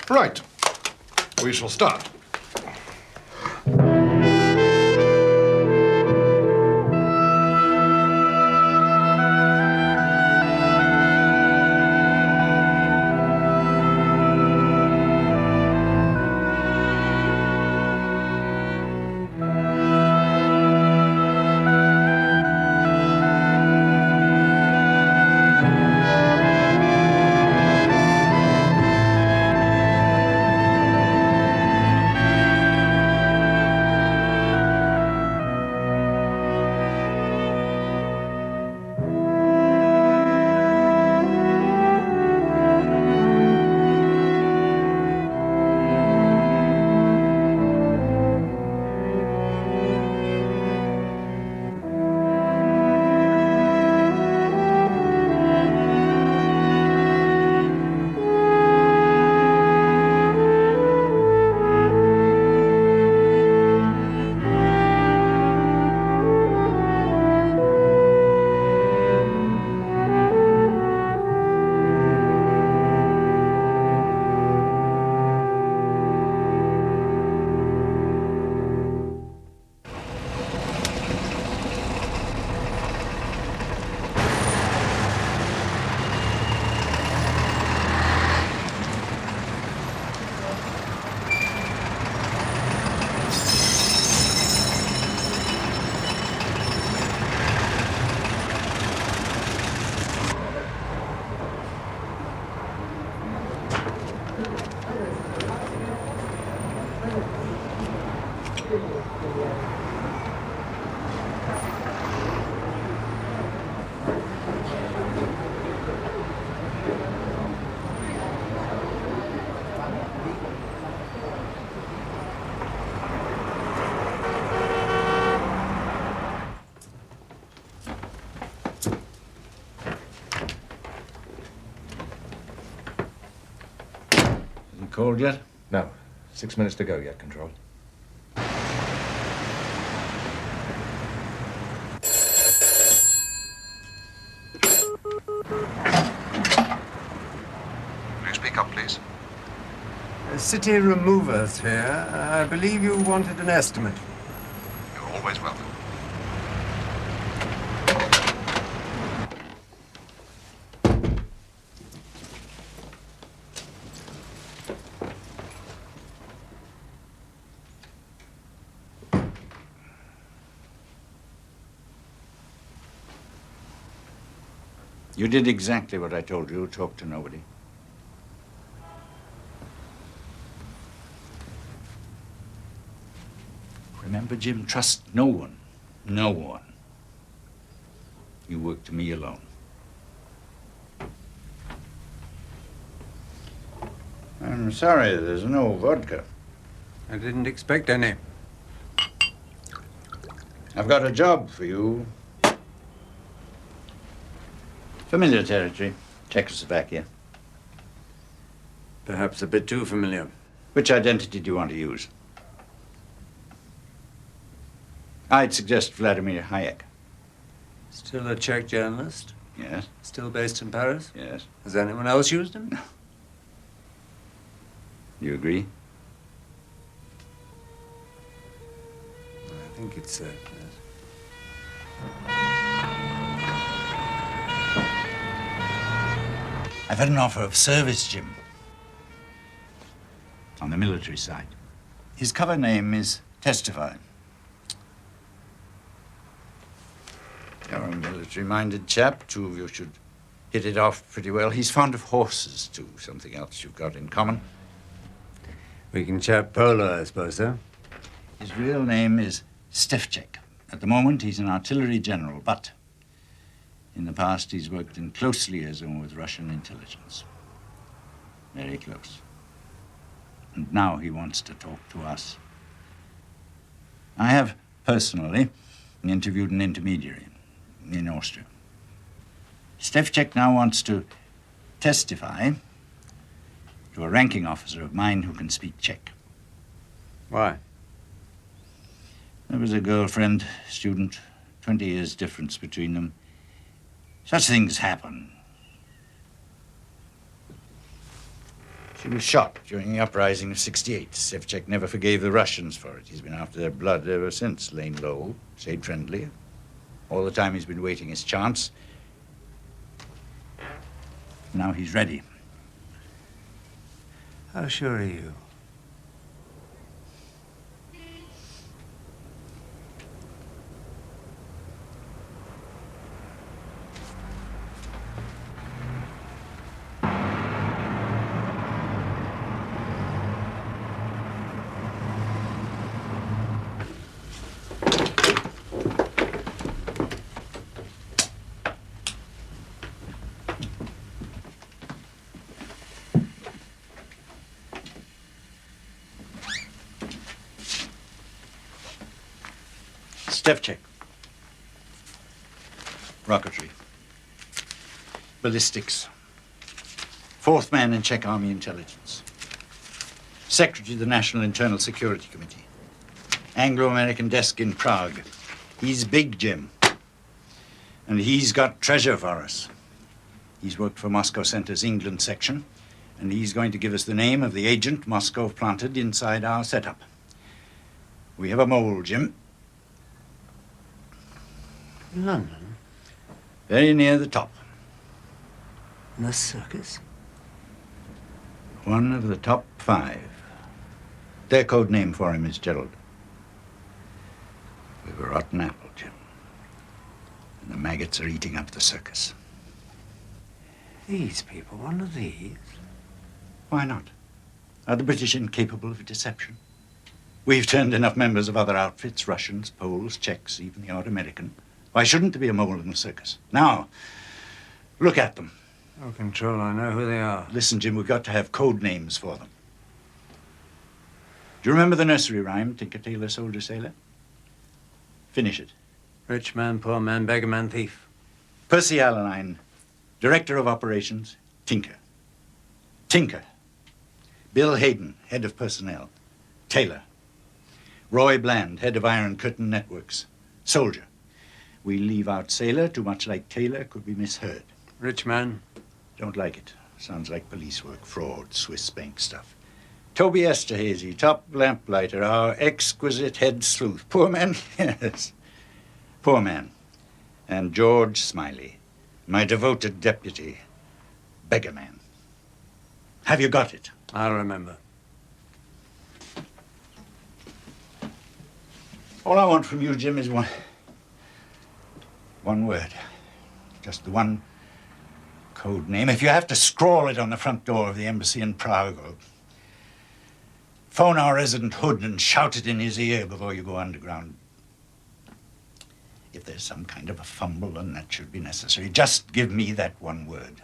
Right. We shall start. Called yet? No. 6 minutes to go yet, Control. Will you speak up, please? City removers here. I believe you wanted an estimate. You're always welcome. You did exactly what I told you. Talk to nobody. Remember, Jim, trust no one. No one. You work to me alone. I'm sorry, there's no vodka. I didn't expect any. I've got a job for you. Familiar territory, Czechoslovakia. Perhaps a bit too familiar. Which identity do you want to use? I'd suggest Vladimir Hayek. Still a Czech journalist? Yes, Still based in Paris? yes. Has anyone else used him? No. You agree? I think it's yes. I've had an offer of service, Jim. On the military side. His cover name is Testify. You're a military-minded chap. Two of you should hit it off pretty well. He's fond of horses, too. Something else you've got in common. We can chat polo, I suppose, huh? His real name is Stevchik. At the moment, he's an artillery general, but in the past, he's worked in close liaison with Russian intelligence. Very close. And now he wants to talk to us. I have personally interviewed an intermediary in Austria. Stevchik now wants to testify to a ranking officer of mine who can speak Czech. Why? There was a girlfriend, student, 20 years difference between them. Such things happen. She was shot during the uprising of '68. Stevchik never forgave the Russians for it. He's been after their blood ever since, lain low, stayed friendly. All the time he's been waiting his chance. Now he's ready. How sure are you? Stevchik. Rocketry. Ballistics. Fourth man in Czech Army intelligence. Secretary of the National Internal Security Committee. Anglo-American desk in Prague. He's big, Jim. And he's got treasure for us. He's worked for Moscow Center's England section, and he's going to give us the name of the agent Moscow planted inside our setup. We have a mole, Jim. London? Very near the top. In the circus? One of the top 5. Their code name for him is Gerald. We've a rotten apple, Jim. And the maggots are eating up the circus. These people, one of these? Why not? Are the British incapable of deception? We've turned enough members of other outfits, Russians, Poles, Czechs, even the odd American. Why shouldn't there be a mole in the circus? Now, look at them. No control, I know who they are. Listen, Jim, we've got to have code names for them. Do you remember the nursery rhyme, Tinker, Tailor, Soldier, Sailor? Finish it. Rich man, poor man, beggar man, thief. Percy Allenine, Director of Operations, Tinker. Tinker. Bill Hayden, Head of Personnel, Tailor. Roy Bland, Head of Iron Curtain Networks, Soldier. We leave out Sailor, too much like Tailor, could be misheard. Rich man? Don't like it. Sounds like police work, fraud, Swiss bank stuff. Toby Esterhazy, top lamplighter, our exquisite head sleuth. Poor man? Yes. Poor man. And George Smiley, my devoted deputy, beggar man. Have you got it? I'll remember. All I want from you, Jim, is one word. Just the one code name. If you have to scrawl it on the front door of the embassy in Prague, or Phone our resident Hood and shout it in his ear before you go underground. If there's some kind of a fumble, and that should be necessary, just give me that one word.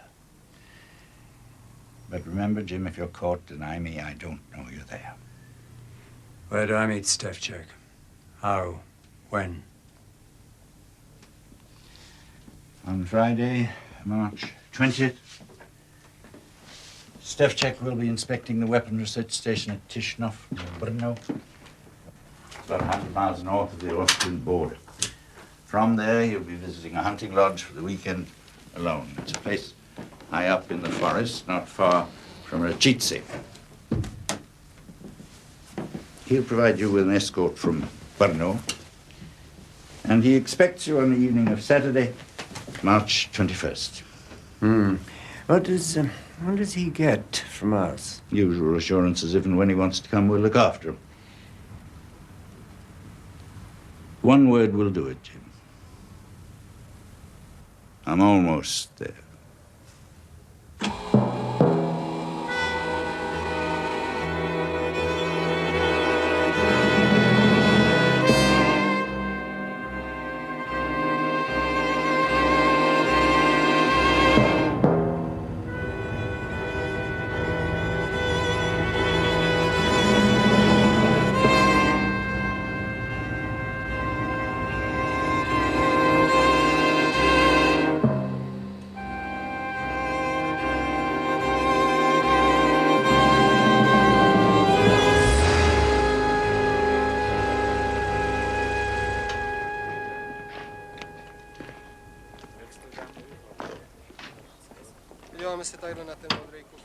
But remember, Jim, if you're caught, deny me. I don't know you're there. Where do I meet Stefchek? How? When? On Friday, March 20th, Stefchek will be inspecting the weapon research station at Tishnov, near Brno, about 100 miles north of the Austrian border. From there, he'll be visiting a hunting lodge for the weekend alone. It's a place high up in the forest, not far from Rachitse. He'll provide you with an escort from Brno, and he expects you on the evening of Saturday, March 21st. What does he get from us? Usual assurances, if and when he wants to come, we'll look after him. One word will do it, Jim. I'm almost there. Podíváme se takhle na ten modrý kus.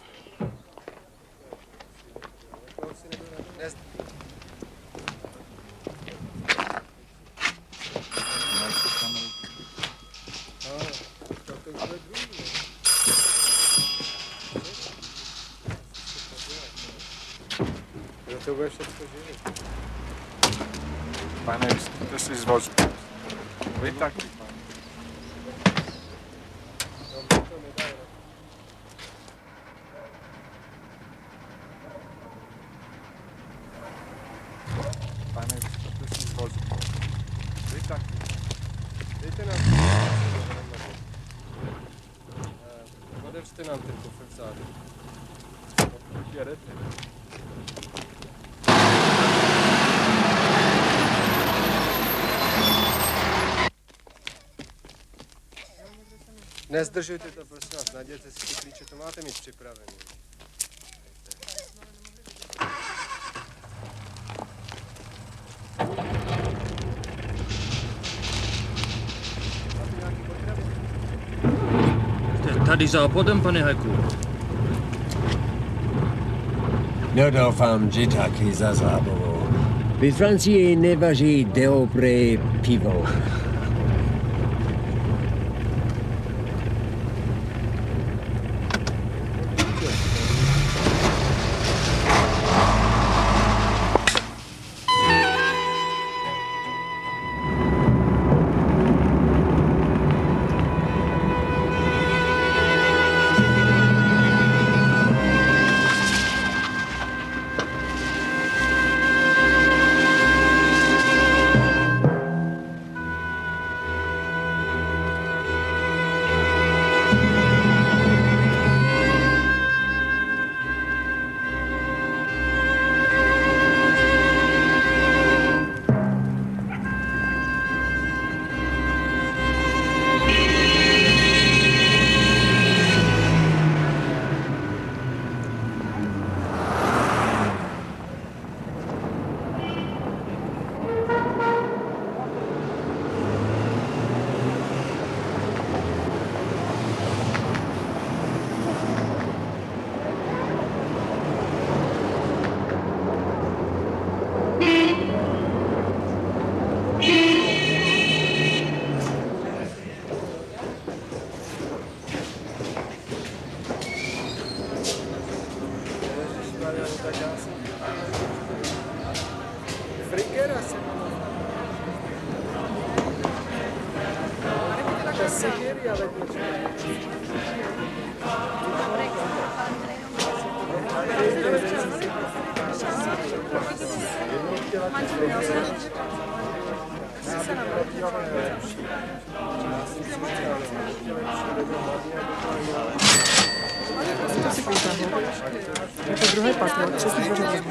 To bude všechno živit. Pane, jste si z vozu. Vy taky. Pane, jste si z vozu. Vy taky. Dejte nám otevřte nám ten kufr vzadu. Odkud jedete? Nezdržujte to, prosím vás, nadějte si ty klíče, to máte mít připravený. Tady západem, pane Heku. Nedoufám, že taky za zábavou. Ve Francii nevaří dobré pivo. Je to druhé patro, třetí dveře.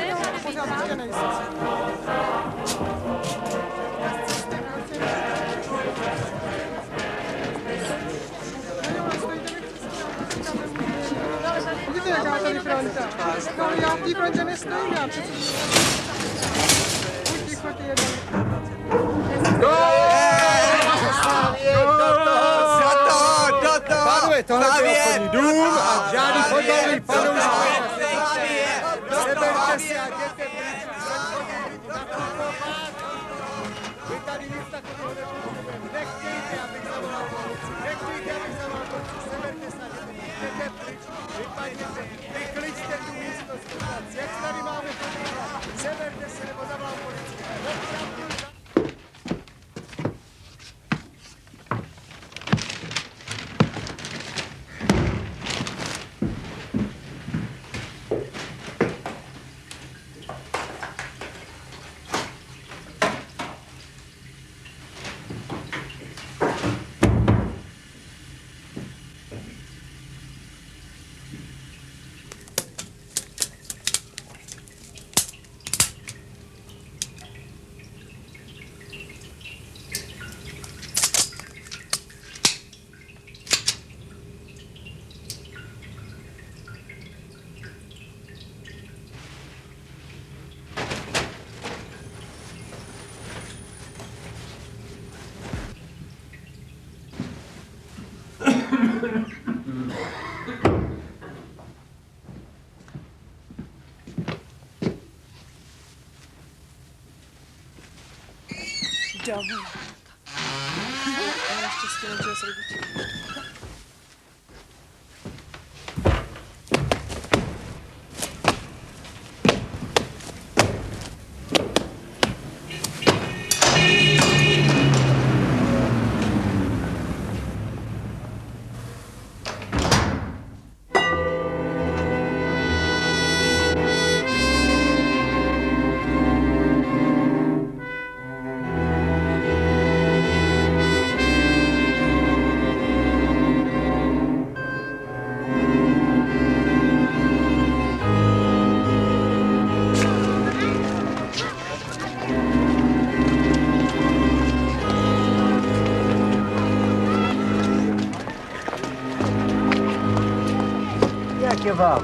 Vidíte, jaká tady fronta? No, ale já v té frontě nestojím, já přece... Buď ticho, ty jeden. Pánové, tohle je obchodní dům a žádný fotbalový fanoušky. Seberte si a jděte pryč. Vy tady nic takového nepotřebujeme. Nechtějte, abych zavolal policii. Nechtějte, abych zavolal policii. Seberte se a jděte pryč. Vypadněte, vykličte tu místnost. Jak tady máme fotbalovat? Seberte se nebo zavolal policii. Domů. Já štěstí nežil s rodiči. Jak je vám?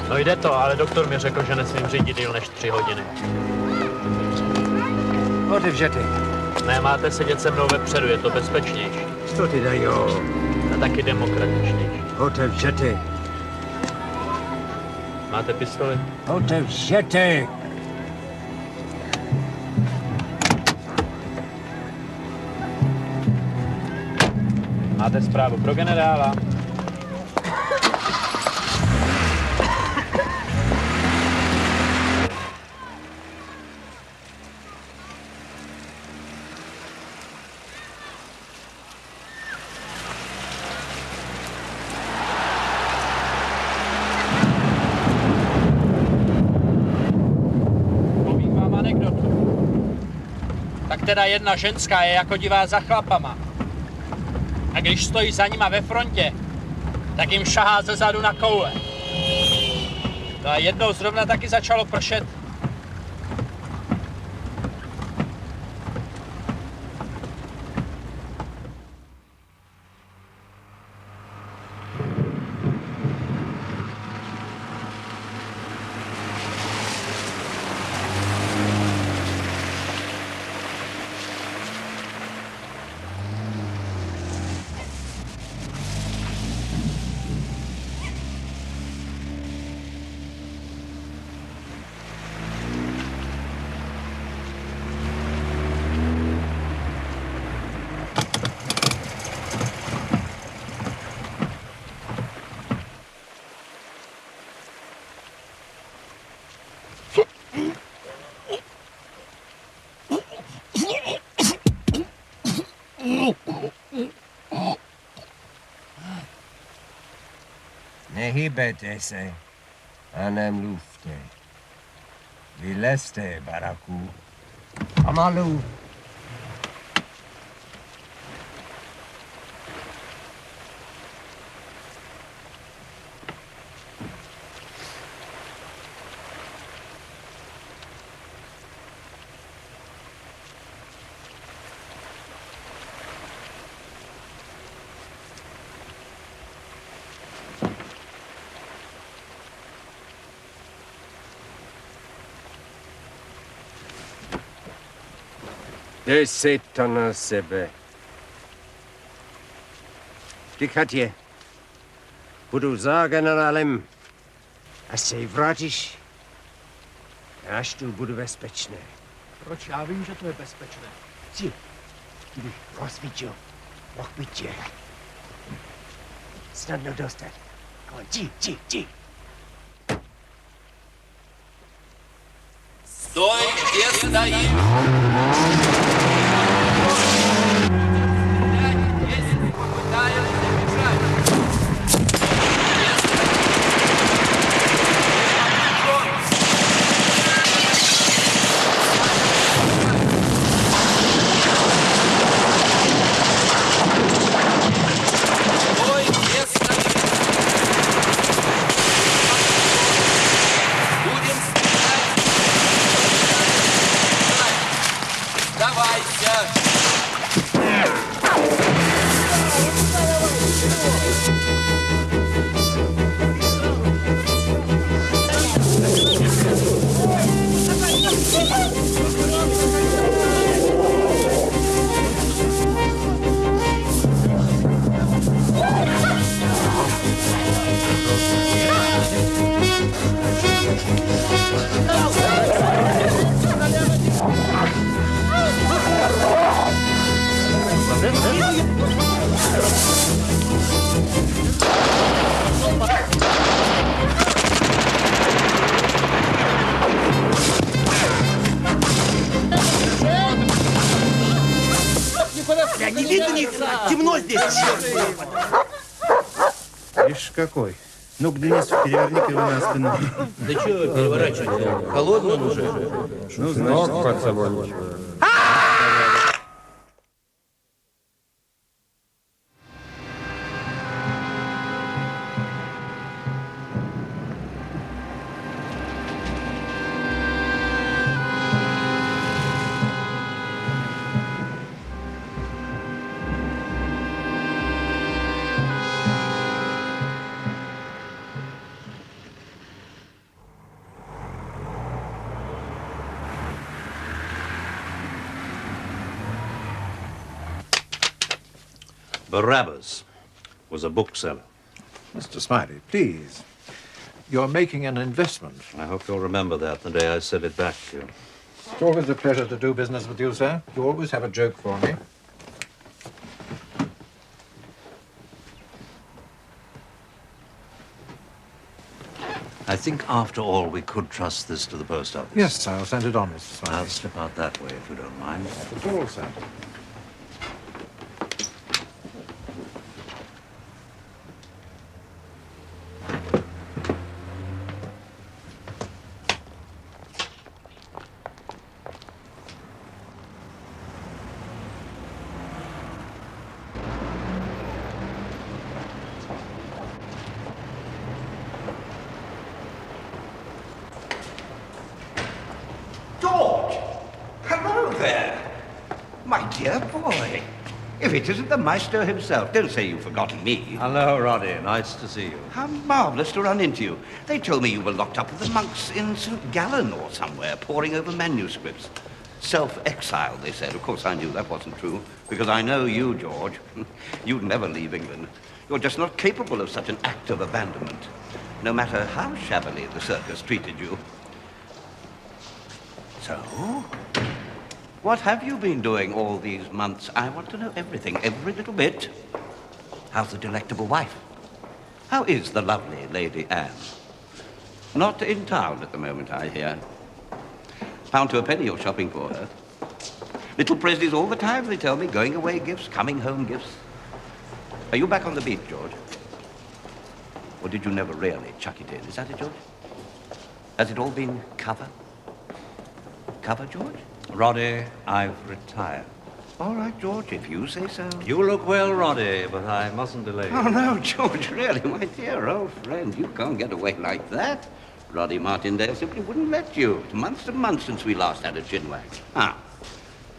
No jde to, ale doktor mi řekl, že nesmím řídit díl než 3 hodiny. Otevřete. Ne, máte sedět se mnou vepředu, je to bezpečnější. Co ty dají, jo? A taky demokratičnější. Otevřete. Máte pistoli? Otevřete. Máte zprávu pro generála? Povím vám anekdotu. Tak teda jedna ženská je jako divá za chlapama. A když stojí za nima ve frontě, tak jim šahá ze zadu na koule. No a jednou zrovna taky začalo pršet. Nehybete se a nemluvte. Vylezte, baraku. Pomalu. Dej to na sebe. Ty, Katě, budu za generálem a se vrátíš, až tu budu bezpečné. Proč já vím, že to je bezpečné? Ti, kdybych rozvítil, mohl by tě snadno dostat. Ale ti. Sтой, где стоишь? Если попытаешься бежать. Стой, где стоишь? Будем стрелять. Сдавайся! Я не видно них! Темно здесь! Ишь какой. Ну-ка, Денис, переверни-ка его на спину. Да чего переворачивать? Холодно он уже. Ну, значит, под собой ничего. Barabbas was a bookseller. Mr. Smiley, please. You're making an investment. I hope you'll remember that the day I send it back to you. It's always a pleasure to do business with you, sir. You always have a joke for me. I think, after all, we could trust this to the post office. Yes, I'll send it on, Mr. Smiley. I'll slip out that way, if you don't mind. Not at all, sir. George! Hello there! My dear boy. If it isn't the maestro himself, don't say you've forgotten me. Hello, Roddy. Nice to see you. How marvellous to run into you. They told me you were locked up with the monks in St. Gallen or somewhere, poring over manuscripts. Self-exile, they said. Of course, I knew that wasn't true, because I know you, George. You'd never leave England. You're just not capable of such an act of abandonment, no matter how shabbily the circus treated you. So, what have you been doing all these months? I want to know everything, every little bit. How's the delectable wife? How is the lovely Lady Anne? Not in town at the moment, I hear. Pound to a penny you're shopping for her. Little presents all the time, they tell me. Going away gifts, coming home gifts. Are you back on the beach, George? Or did you never really chuck it in? Is that it, George? Has it all been cover? Cover, George? Roddy, I've retired. All right, George, if you say so. You look well, Roddy, but I mustn't delay you. Oh, no, George, really, my dear old friend, you can't get away like that. Roddy Martindale simply wouldn't let you. It's months and months since we last had a chinwag. Ah,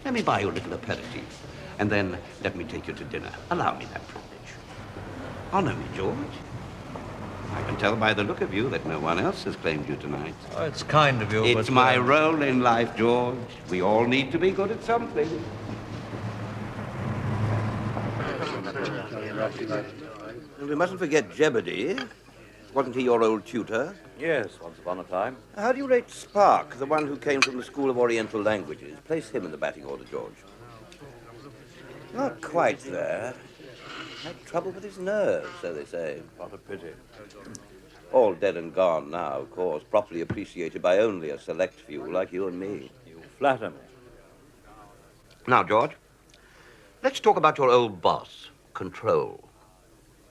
let me buy you a little aperitif, and then let me take you to dinner. Allow me that privilege. Honor me, George. I can tell by the look of you that no one else has claimed you tonight. Oh, it's kind of you, It's but... my role in life, George. We all need to be good at something. We mustn't forget Jebediah. Wasn't he your old tutor? Yes, once upon a time. How do you rate Spark, the one who came from the School of Oriental Languages? Place him in the batting order, George. Not quite there. Had trouble with his nerves, so they say. What a pity. All dead and gone now, of course, properly appreciated by only a select few like you and me. You flatter me. Now, George, let's talk about your old boss, Control.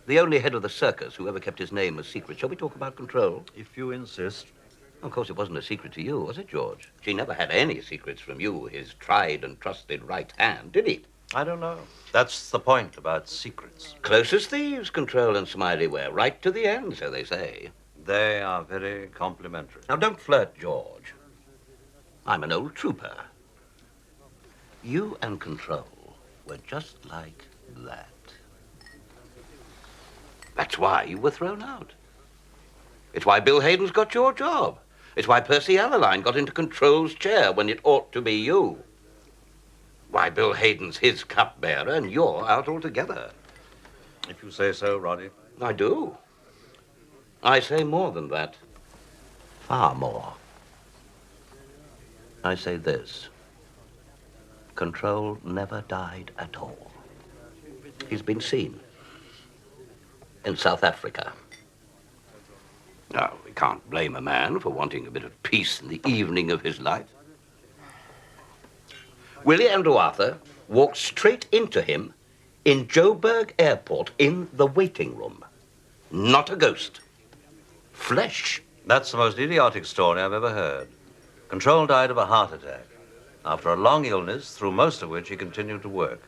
The only head of the circus who ever kept his name a secret. Shall we talk about Control? If you insist. Of course, it wasn't a secret to you, was it, George? She never had any secrets from you, his tried and trusted right hand, did he? I don't know. That's the point about secrets. Close as thieves, Control and Smiley were, right to the end, so they say. They are very complimentary. Now, don't flirt, George. I'm an old trooper. You and Control were just like that. That's why you were thrown out. It's why Bill Hayden's got your job. It's why Percy Allaline got into Control's chair when it ought to be you. Why Bill Hayden's his cupbearer and you're out altogether. If you say so, Roddy. I do. I say more than that. Far more. I say this. Control never died at all. He's been seen. In South Africa. Now, we can't blame a man for wanting a bit of peace in the evening of his life. Willie Andrew Arthur walked straight into him in Joburg Airport in the waiting room. Not a ghost. Flesh. That's the most idiotic story I've ever heard. Control died of a heart attack after a long illness, through most of which he continued to work.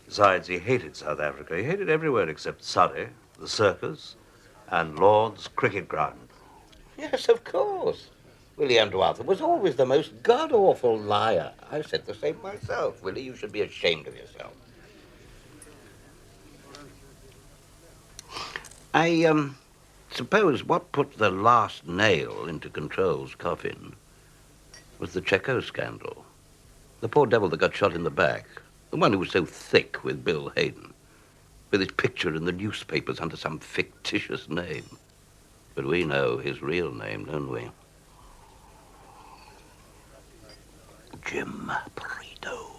Besides, he hated South Africa. He hated everywhere except Surrey, the circus, and Lord's cricket ground. Yes, of course. Willie Andrew Arthur was always the most god-awful liar. I said the same myself. Willie, you should be ashamed of yourself. I suppose what put the last nail into Control's coffin was the Checo scandal. The poor devil that got shot in the back. The one who was so thick with Bill Hayden, with his picture in the newspapers under some fictitious name. But we know his real name, don't we? Jim Prideaux.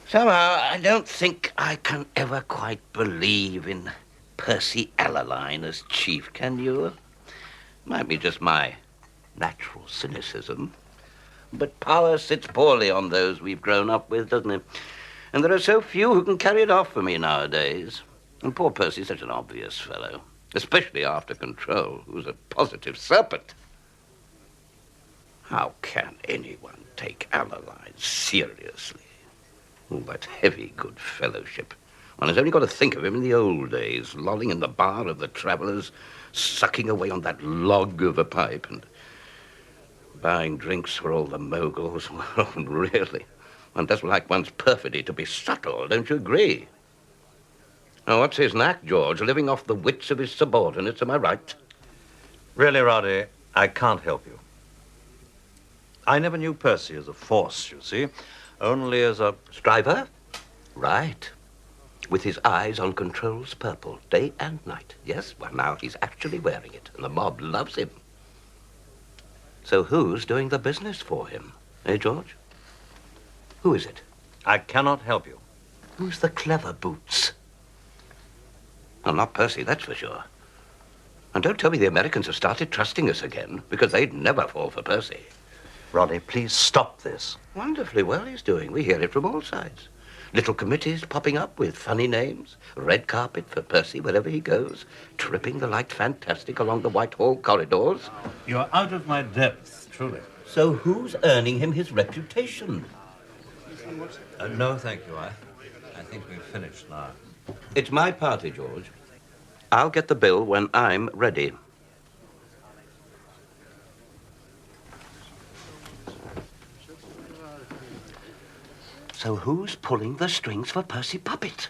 Somehow, I don't think I can ever quite believe in Percy Allaline as chief, can you? Might be just my natural cynicism. But power sits poorly on those we've grown up with, doesn't it? And there are so few who can carry it off for me nowadays. And poor Percy's such an obvious fellow, especially after Control, who's a positive serpent. How can anyone take Allaline seriously? Oh, that heavy good fellowship. One has only got to think of him in the old days, lolling in the bar of the Travellers, sucking away on that log of a pipe and buying drinks for all the moguls. Well, really, one doesn't like one's perfidy to be subtle, don't you agree? Now, what's his knack, George? Living off the wits of his subordinates, am I right? Really, Roddy, I can't help you. I never knew Percy as a force, you see, only as a... Striver? Right. With his eyes on Control's purple, day and night. Yes, well, now he's actually wearing it, and the mob loves him. So who's doing the business for him? Eh, George? Who is it? I cannot help you. Who's the clever boots? Well, not Percy, that's for sure. And don't tell me the Americans have started trusting us again, because they'd never fall for Percy. Roddy, please stop this. Wonderfully well he's doing. We hear it from all sides. Little committees popping up with funny names. Red carpet for Percy wherever he goes. Tripping the light fantastic along the Whitehall corridors. You're out of my depth, truly. So who's earning him his reputation? No, thank you. I think we've finished now. It's my party, George. I'll get the bill when I'm ready. So who's pulling the strings for Percy Puppet?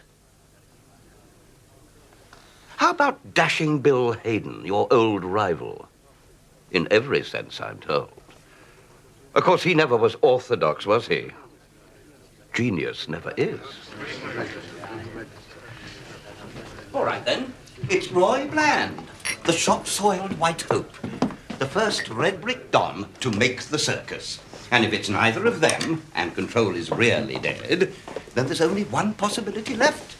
How about dashing Bill Hayden, your old rival? In every sense, I'm told. Of course, he never was orthodox, was he? Genius never is. All right, then. It's Roy Bland, the shop-soiled White Hope, the first red brick don to make the circus. And if it's neither of them, and control is really dead, then there's only one possibility left.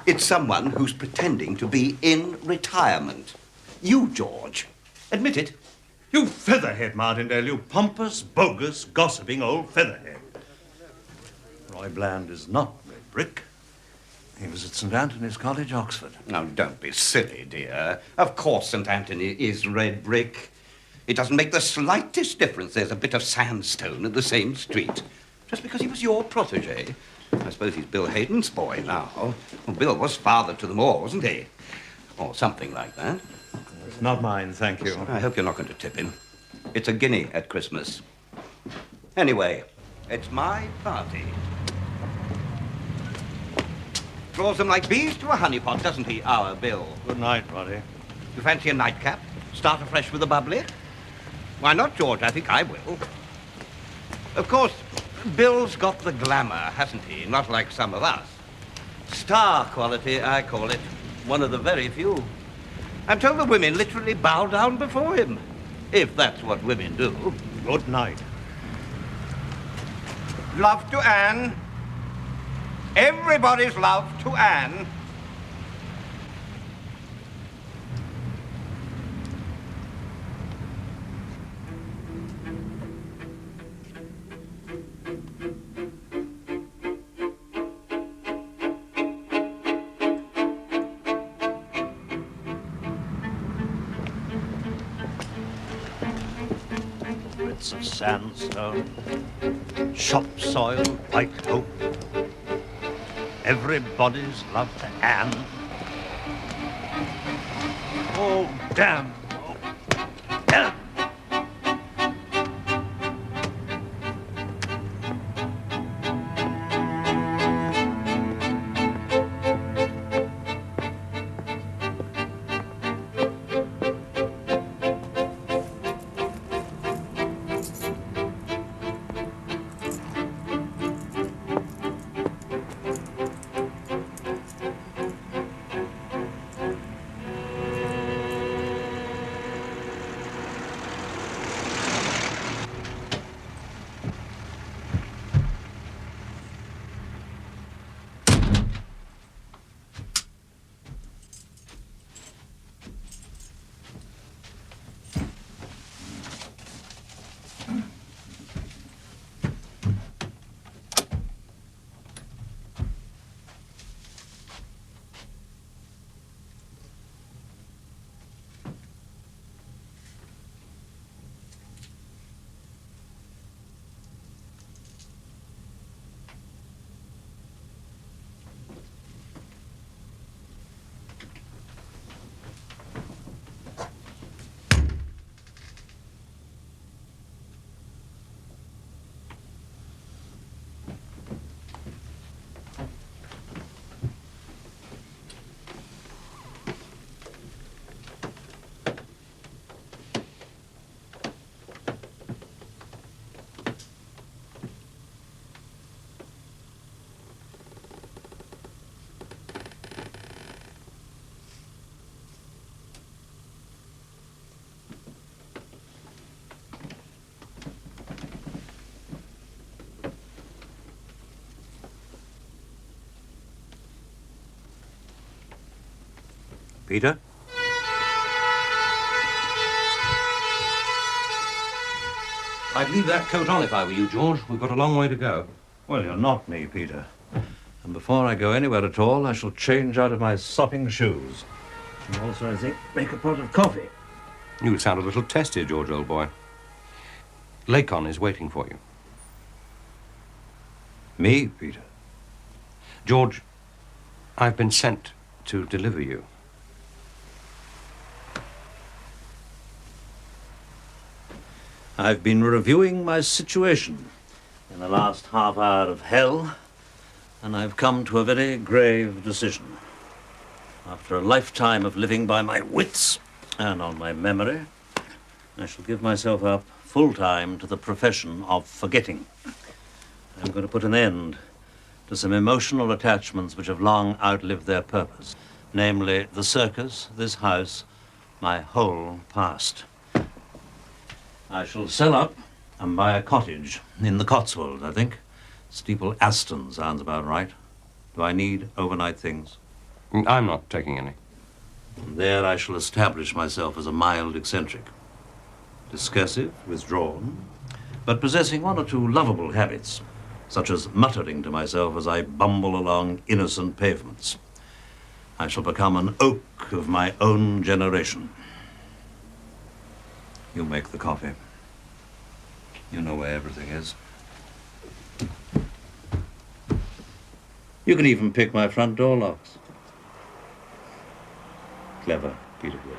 It's someone who's pretending to be in retirement. You, George. Admit it. You featherhead, Martindale, you pompous, bogus, gossiping old featherhead. Roy Bland is not red brick. He was at St. Anthony's College, Oxford. Now, don't be silly, dear. Of course St. Anthony is red brick. It doesn't make the slightest difference there's a bit of sandstone in the same street. Just because he was your protege. I suppose he's Bill Hayden's boy now. Well, Bill was father to them all, wasn't he? Or something like that. It's not mine, thank you. I hope you're not going to tip him. It's a guinea at Christmas. Anyway, it's my party. Draws them like bees to a honeypot, doesn't he, our Bill? Good night, Roddy. You fancy a nightcap? Start afresh with a bubbly? Why not, George? I think I will. Of course, Bill's got the glamour, hasn't he? Not like some of us. Star quality, I call it. One of the very few. I'm told the women literally bow down before him. If that's what women do. Good night. Love to Anne. Everybody's love to Anne. Bits of sandstone, shop soil, White Hope. Everybody's love to Anne. Oh, damn. Oh, damn. Peter? I'd leave that coat on if I were you, George. We've got a long way to go. Well, you're not me, Peter. And before I go anywhere at all, I shall change out of my sopping shoes. And also, I think, make a pot of coffee. You sound a little testy, George, old boy. Lacon is waiting for you. Me, Peter? George, I've been sent to deliver you. I've been reviewing my situation in the last half hour of hell, and I've come to a very grave decision. After a lifetime of living by my wits and on my memory, I shall give myself up full-time to the profession of forgetting. I'm going to put an end to some emotional attachments which have long outlived their purpose, namely the circus, this house, my whole past. I shall sell up and buy a cottage in the Cotswolds, I think. Steeple Aston sounds about right. Do I need overnight things? I'm not taking any. And there I shall establish myself as a mild eccentric. Discursive, withdrawn, but possessing one or two lovable habits, such as muttering to myself as I bumble along innocent pavements. I shall become an oak of my own generation. You make the coffee. You know where everything is. You can even pick my front door locks. Clever, Peter Graham.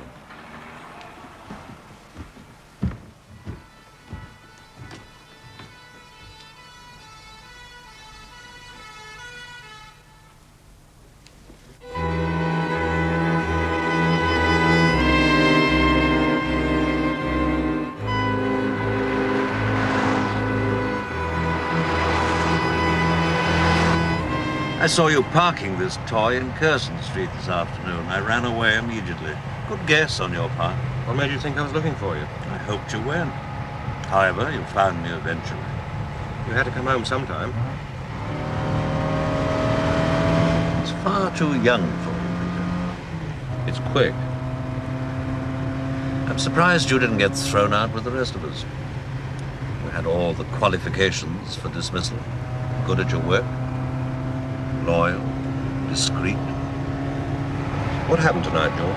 I saw you parking this toy in Curzon Street this afternoon. I ran away immediately. Good guess on your part. What made you think I was looking for you? I hoped you weren't. However, you found me eventually. You had to come home sometime. It's far too young for you, Peter. It's quick. I'm surprised you didn't get thrown out with the rest of us. You had all the qualifications for dismissal. Good at your work. Loyal, discreet. What happened tonight, George?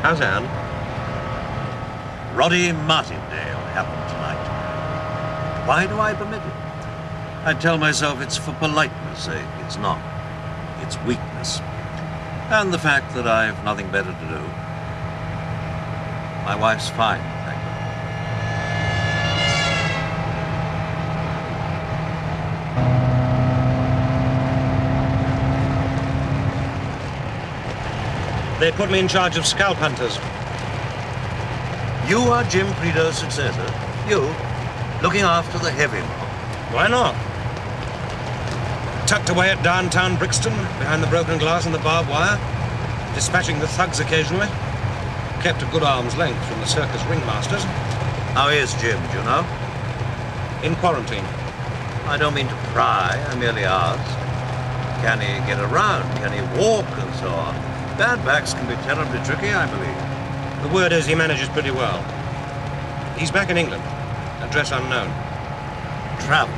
How's Anne? Roddy Martindale happened tonight. Why do I permit it? I tell myself it's for politeness' sake. It's not. It's weakness. And the fact that I've nothing better to do. My wife's fine, thank you. They put me in charge of scalp hunters. You are Jim Prideaux's successor. You, looking after the heavy mob. Why not? Tucked away at downtown Brixton, behind the broken glass and the barbed wire, dispatching the thugs occasionally. Kept a good arm's length from the circus ringmasters. How is Jim, do you know? In quarantine. I don't mean to pry, I merely ask. Can he get around? Can he walk and so on? Bad backs can be terribly tricky, I believe. The word is he manages pretty well. He's back in England. Address unknown. Travel.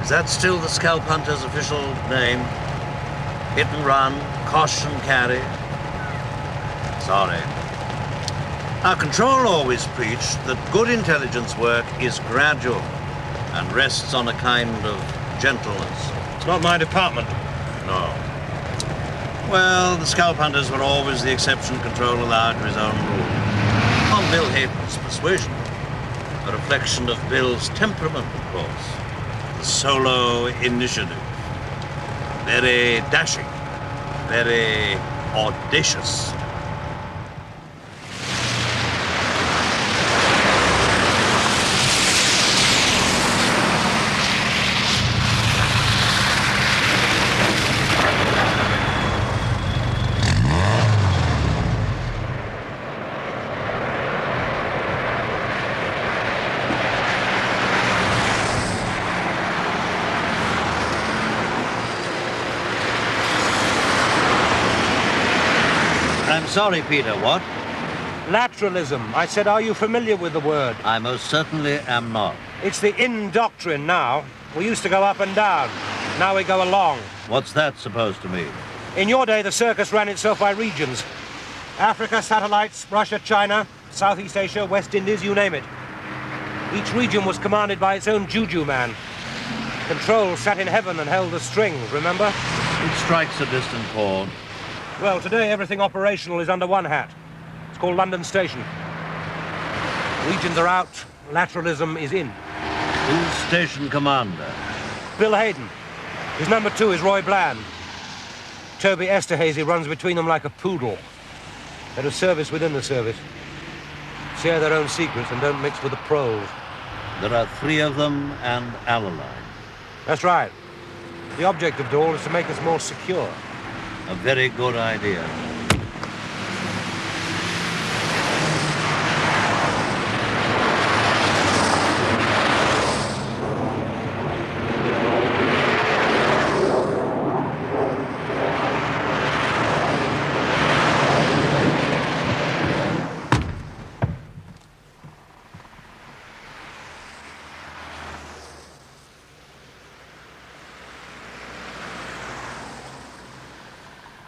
Is that still the scalp hunter's official name? Hit and run, caution carry? Sorry. Our control always preached that good intelligence work is gradual and rests on a kind of gentleness. It's not my department. No. Well, the scalp hunters were always the exception Control allowed to his own rule. On Bill Hayden's persuasion. A reflection of Bill's temperament, of course. The solo initiative. Very dashing. Very audacious. I'm sorry, Peter, what? Lateralism. I said, are you familiar with the word? I most certainly am not. It's the in doctrine now. We used to go up and down. Now we go along. What's that supposed to mean? In your day, the circus ran itself by regions. Africa, satellites, Russia, China, Southeast Asia, West Indies, you name it. Each region was commanded by its own juju man. Control sat in heaven and held the strings, remember? It strikes a distant chord. Well, today everything operational is under one hat. It's called London Station. Regions are out, lateralism is in. Who's station commander? Bill Hayden. His number 2 is Roy Bland. Toby Esterhazy runs between them like a poodle. They're a service within the service. Share their own secrets and don't mix with the pros. There are 3 of them and Alaline. That's right. The object of it all is to make us more secure. A very good idea.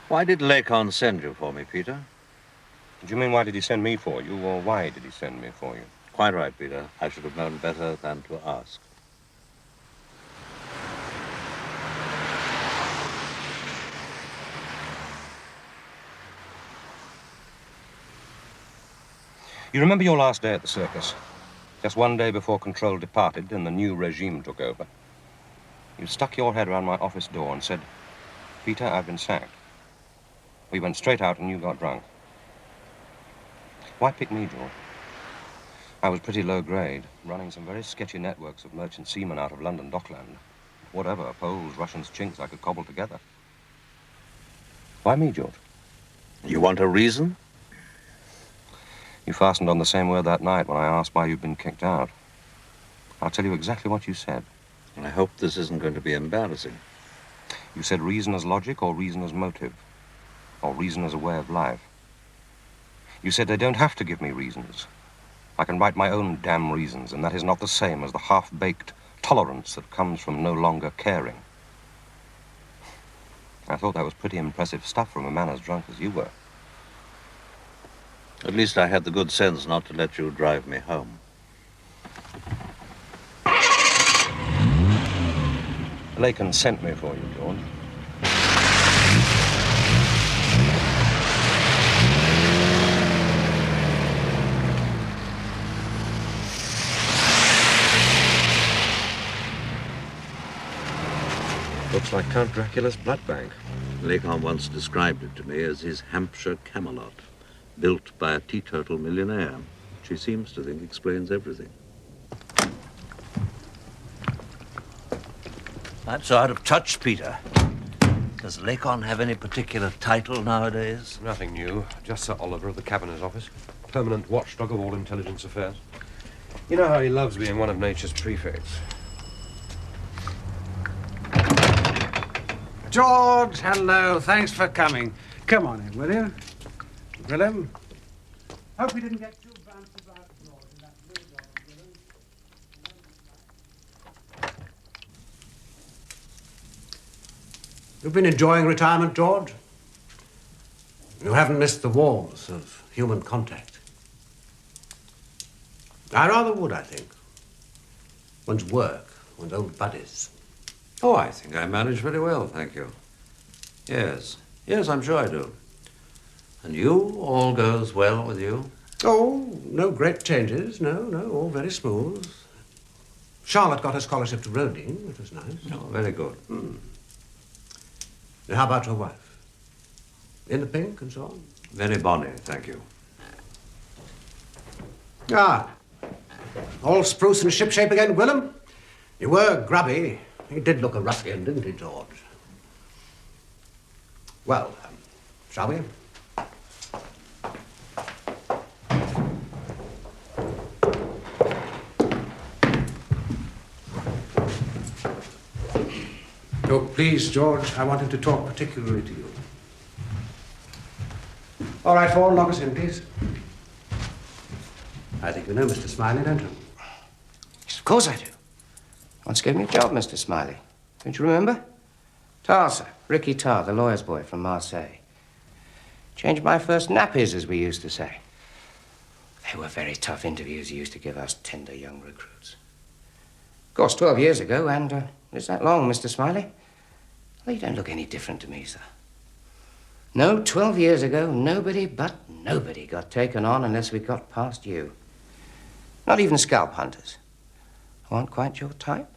Why did Lacon send you for me, Peter? Do you mean why did he send me for you, or why did he send me for you? Quite right, Peter. I should have known better than to ask. You remember your last day at the circus? Just one day before control departed and the new regime took over. You stuck your head around my office door and said, "Peter, I've been sacked." We went straight out and you got drunk. Why pick me, George? I was pretty low grade, running some very sketchy networks of merchant seamen out of London Dockland. Whatever, Poles, Russians, Chinks I could cobble together. Why me, George? You want a reason? You fastened on the same word that night when I asked why you'd been kicked out. I'll tell you exactly what you said. I hope this isn't going to be embarrassing. You said reason as logic or reason as motive. Or reason as a way of life. You said they don't have to give me reasons. I can write my own damn reasons, and that is not the same as the half-baked tolerance that comes from no longer caring. I thought that was pretty impressive stuff from a man as drunk as you were. At least I had the good sense not to let you drive me home. Lacon sent me for you, George. Looks like Count Dracula's blood bank. Lacon once described it to me as his Hampshire Camelot, built by a teetotal millionaire, which he seems to think explains everything. I'm so out of touch, Peter. Does Lacon have any particular title nowadays? Nothing new. Just Sir Oliver of the Cabinet's office. Permanent watchdog of all intelligence affairs. You know how he loves being one of nature's prefects. George, hello. Thanks for coming. Come on in, will you? Willem? Hope we didn't get too bounced about George in that blue dog, Willem. You've been enjoying retirement, George? You haven't missed the warmth of human contact. I rather would, I think. One's work, one's old buddies. Oh, I think I manage very well, thank you. Yes, I'm sure I do. And you, all goes well with you? Oh, no great changes. No, all very smooth. Charlotte got her scholarship to Rodin, which was nice. Oh, very good. Now, how about your wife? In the pink and so on? Very bonny, thank you. Ah, all spruce and shipshape again, Willem? You were grubby. He did look a ruffian, didn't he, George? Well, shall we? Oh, please, George, I wanted to talk particularly to you. All right, Paul, lock us in, please. I think you know Mr. Smiley, don't you? Yes, of course I do. Once gave me a job, Mr. Smiley. Don't you remember? Tar, sir. Ricky Tar, the lawyer's boy from Marseille. Changed my first nappies, as we used to say. They were very tough interviews he used to give us tender young recruits. Of course, 12 years ago, and is that long, Mr. Smiley? Well, you don't look any different to me, sir. No, 12 years ago, nobody but nobody got taken on unless we got past you. Not even scalp hunters. Aren't quite your type?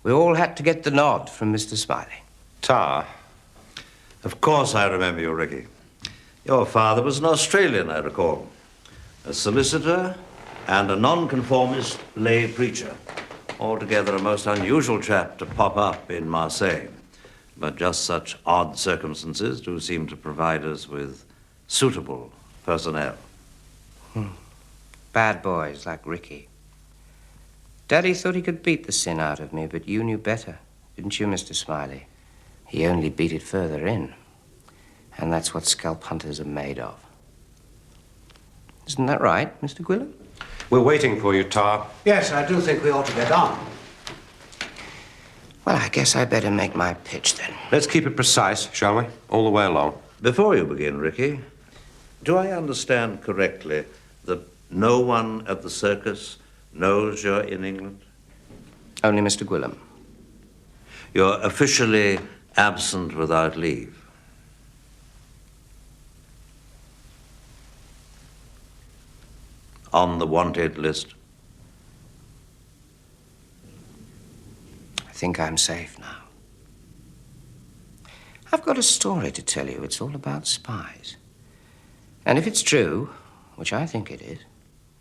We all had to get the nod from Mr. Smiley. Tar. Of course I remember you, Ricky. Your father was an Australian, I recall. A solicitor and a nonconformist lay preacher. Altogether a most unusual chap to pop up in Marseille. But just such odd circumstances do seem to provide us with suitable personnel. Bad boys like Ricky. Daddy thought he could beat the sin out of me, but you knew better, didn't you, Mr. Smiley? He only beat it further in. And that's what scalp hunters are made of. Isn't that right, Mr. Gwilym? We're waiting for you, Tar. Yes, I do think we ought to get on. Well, I guess I better make my pitch then. Let's keep it precise, shall we? All the way along. Before you begin, Ricky, do I understand correctly that no one at the circus knows you're in England? Only Mr. Gwilym. You're officially absent without leave. On the wanted list. I think I'm safe now. I've got a story to tell you. It's all about spies. And if it's true, which I think it is,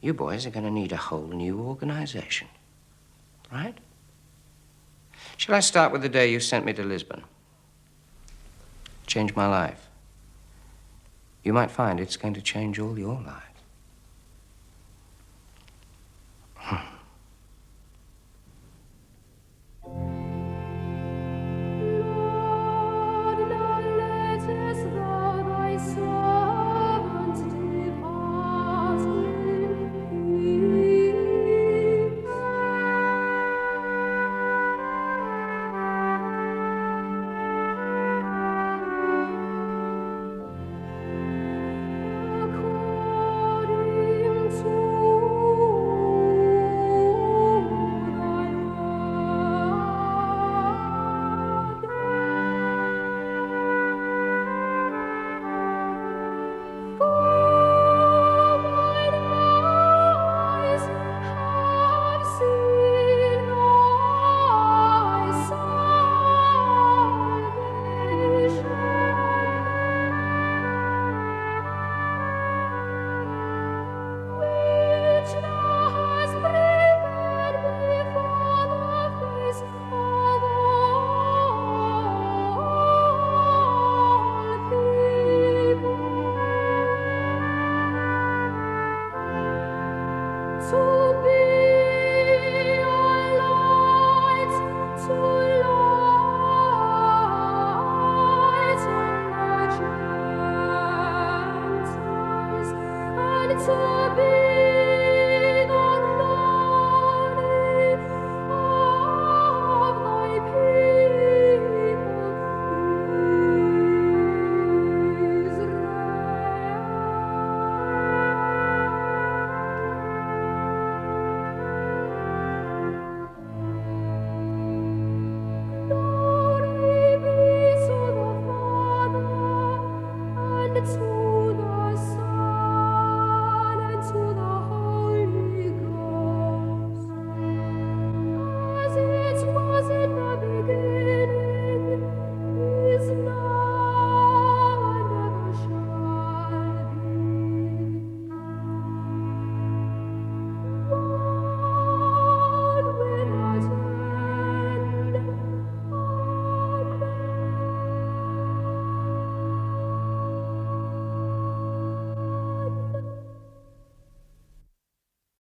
you boys are going to need a whole new organization. Right? Shall I start with the day you sent me to Lisbon? Changed my life. You might find it's going to change all your lives.